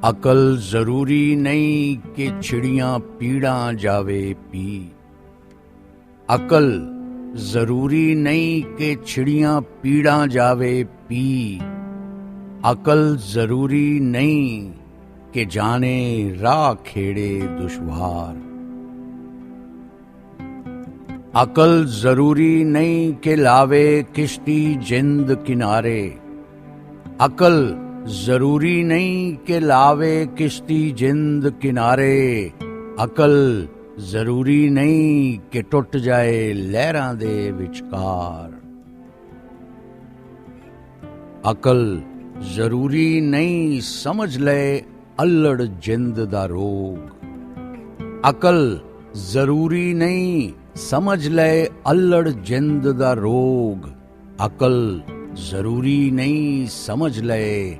अकल जरूरी नहीं कि छिड़ियां पीड़ा जावे पी। अकल जरूरी नहीं कि छिड़ियां पीड़ा जावे पी। अकल जरूरी नहीं कि जाने राह खेड़े दुश्वार। अकल जरूरी नहीं कि लावे किश्ती जिंद किनारे। अकल जरूरी नहीं कि लावे किश्ती जिंद किनारे। अकल जरूरी नहीं कि टुट जाए लहरां दे विचकार। अकल जरूरी नहीं समझ ले अल्लड़ जिंद दा रोग। अकल जरूरी नहीं समझ ले अल्लड़ जिंद दा रोग। अकल जरूरी नहीं समझ ले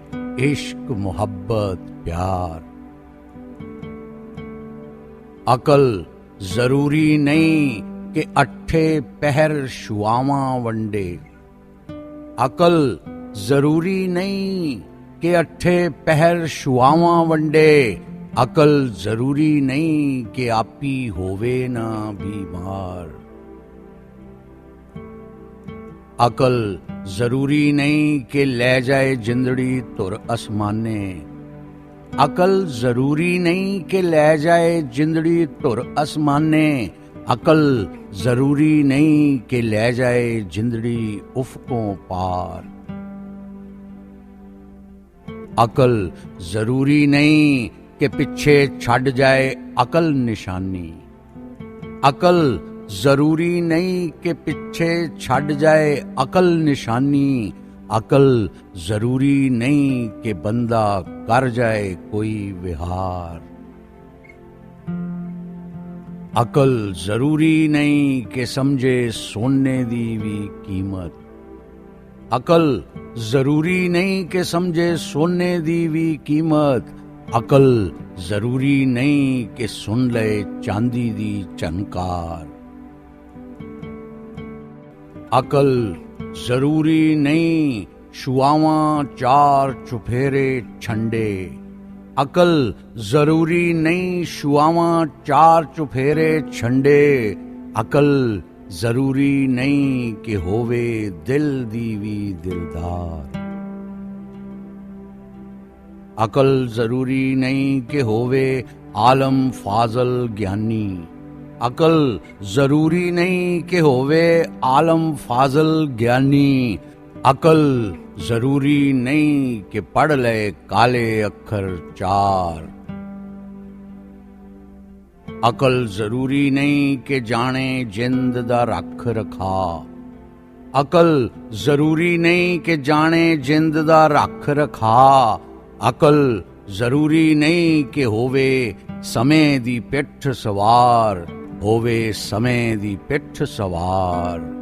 इश्क मोहब्बत प्यार। अकल जरूरी नहीं कि अट्ठे पहर शुआवां वंडे। अकल जरूरी नहीं कि अट्ठे पहर शुआवां वंडे। अकल जरूरी नहीं कि आपी होवे ना बीमार। अकल जरूरी नहीं कि ले जाए जिंदड़ी तुर आसमाने। अकल जरूरी नहीं कि ले जाए जिंदड़ी तुर आसमाने। अकल जरूरी नहीं कि ले जाए जिंदड़ी उफकों पार। अकल जरूरी नहीं कि पिछे छड़ जाए अकल निशानी। अकल जरूरी नहीं कि पिछे छड़ जाए अकल निशानी। अकल जरूरी नहीं कि बंदा कर जाए कोई विहार। अकल जरूरी नहीं कि समझे सोने दी भी कीमत। अकल जरूरी नहीं कि समझे सोने दी भी कीमत। अकल जरूरी नहीं कि सुन ले चांदी दी झनकार। अकल जरूरी नहीं शुआवां चार चुफेरे छंडे। अकल जरूरी नहीं शुआवां चार चुफेरे छंडे। अकल जरूरी नहीं कि होवे दिल दीवी दिलदार। अकल जरूरी नहीं कि होवे आलम फाजल ज्ञानी। अकल जरूरी नहीं कि होवे आलम फाजल ज्ञानी। अकल जरूरी नहीं कि पढ़ ले काले अक्षर चार। अकल जरूरी नहीं कि जाने जिंद दा रख रखा। अकल जरूरी नहीं कि जाने जिंद दा रख रखा। अकल जरूरी नहीं कि होवे समय दी पिठ सवार। होवे समय दी पिठ सवार।